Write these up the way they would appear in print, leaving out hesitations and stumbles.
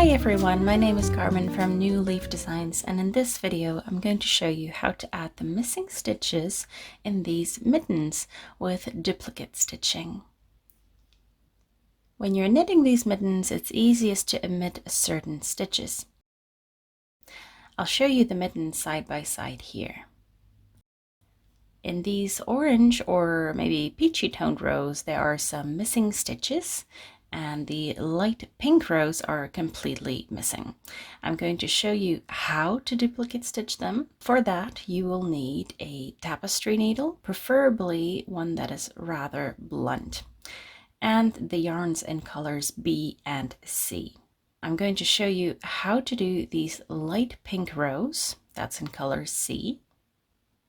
Hi everyone, my name is Carmen from New Leaf Designs, and in this video I'm going to show you how to add the missing stitches in these mittens with duplicate stitching. When you're knitting these mittens, it's easiest to omit certain stitches. I'll show you the mittens side by side here. In these orange or maybe peachy toned rows, there are some missing stitches, and the light pink rows are completely missing. I'm going to show you how to duplicate stitch them. For that, you will need a tapestry needle, preferably one that is rather blunt, and the yarns in colors B and C. I'm going to show you how to do these light pink rows, that's in color C.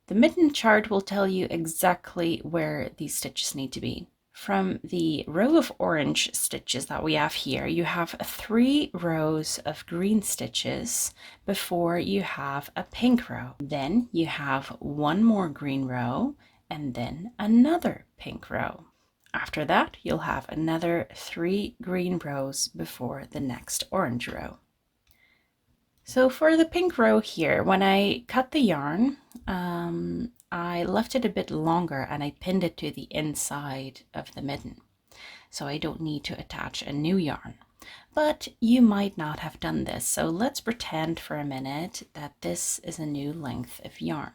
The mitten chart will tell you exactly where these stitches need to be. From the row of orange stitches that we have here, you have 3 rows of green stitches before you have a pink row. Then you have 1 more green row and then another pink row. After that, you'll have another 3 green rows before the next orange row. So for the pink row here, when I cut the yarn, I left it a bit longer and I pinned it to the inside of the mitten. So I don't need to attach a new yarn. But you might not have done this. So let's pretend for a minute that this is a new length of yarn.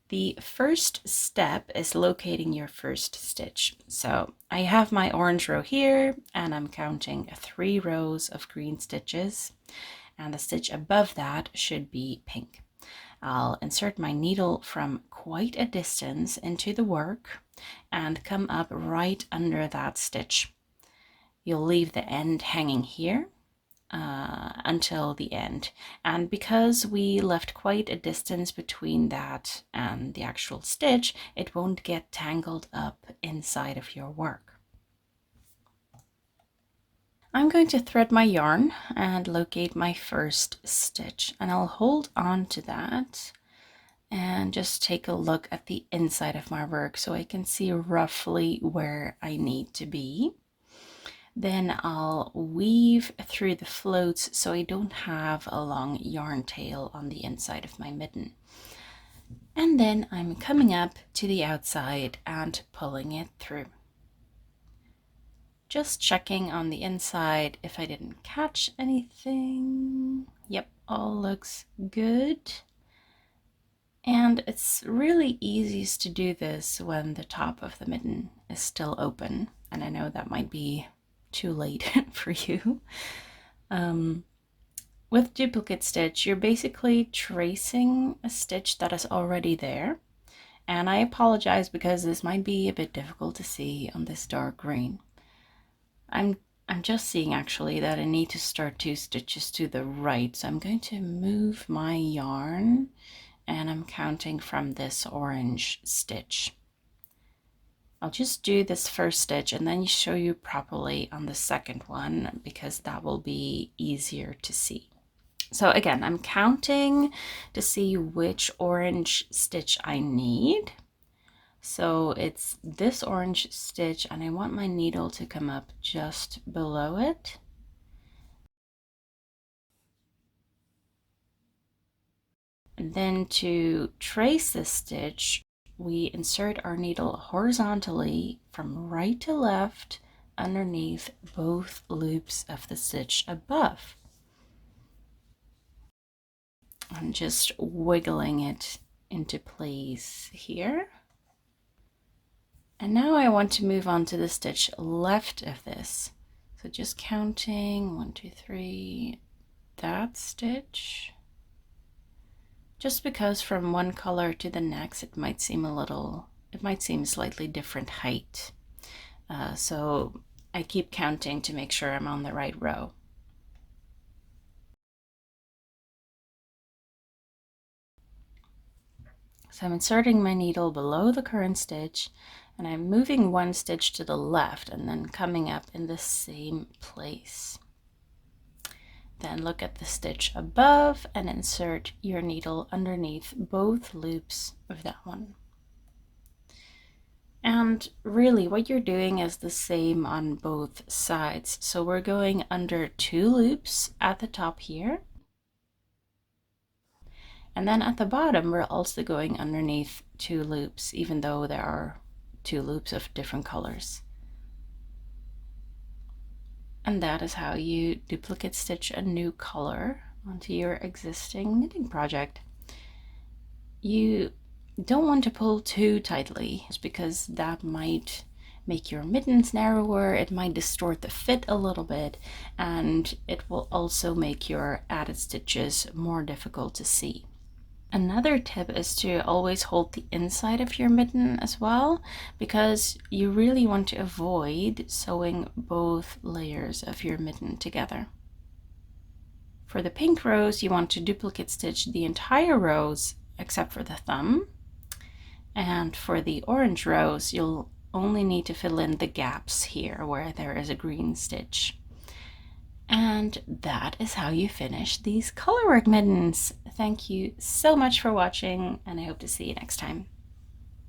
The first step is locating your first stitch. So I have my orange row here and I'm counting 3 rows of green stitches, and the stitch above that should be pink. I'll insert my needle from quite a distance into the work and come up right under that stitch. You'll leave the end hanging here until the end. And because we left quite a distance between that and the actual stitch, it won't get tangled up inside of your work. I'm going to thread my yarn and locate my first stitch, and I'll hold on to that and just take a look at the inside of my work so I can see roughly where I need to be. Then I'll weave through the floats so I don't have a long yarn tail on the inside of my mitten. And then I'm coming up to the outside and pulling it through. Just checking on the inside if I didn't catch anything. Yep, all looks good. And it's really easiest to do this when the top of the mitten is still open. And I know that might be too late for you. With duplicate stitch, you're basically tracing a stitch that is already there. And I apologize because this might be a bit difficult to see on this dark green. I'm just seeing actually that I need to start 2 stitches to the right. So I'm going to move my yarn and I'm counting from this orange stitch. I'll just do this first stitch and then show you properly on the second one because that will be easier to see. So again, I'm counting to see which orange stitch I need. So it's this orange stitch and I want my needle to come up just below it. And then to trace this stitch, we insert our needle horizontally from right to left underneath both loops of the stitch above. I'm just wiggling it into place here. And now I want to move on to the stitch left of this. So just counting 1, 2, 3, that stitch. Just because from one color to the next, it might seem slightly different height. So I keep counting to make sure I'm on the right row. So I'm inserting my needle below the current stitch and I'm moving 1 stitch to the left and then coming up in the same place. Then look at the stitch above and insert your needle underneath both loops of that one. And really what you're doing is the same on both sides. So we're going under 2 loops at the top here. And then at the bottom, we're also going underneath 2 loops, even though there are 2 loops of different colors. And that is how you duplicate stitch a new color onto your existing knitting project. You don't want to pull too tightly because that might make your mittens narrower, it might distort the fit a little bit, and it will also make your added stitches more difficult to see. Another tip is to always hold the inside of your mitten as well, because you really want to avoid sewing both layers of your mitten together. For the pink rows, you want to duplicate stitch the entire rows except for the thumb. And for the orange rows, you'll only need to fill in the gaps here where there is a green stitch. And that is how you finish these colorwork mittens. Thank you so much for watching, and I hope to see you next time.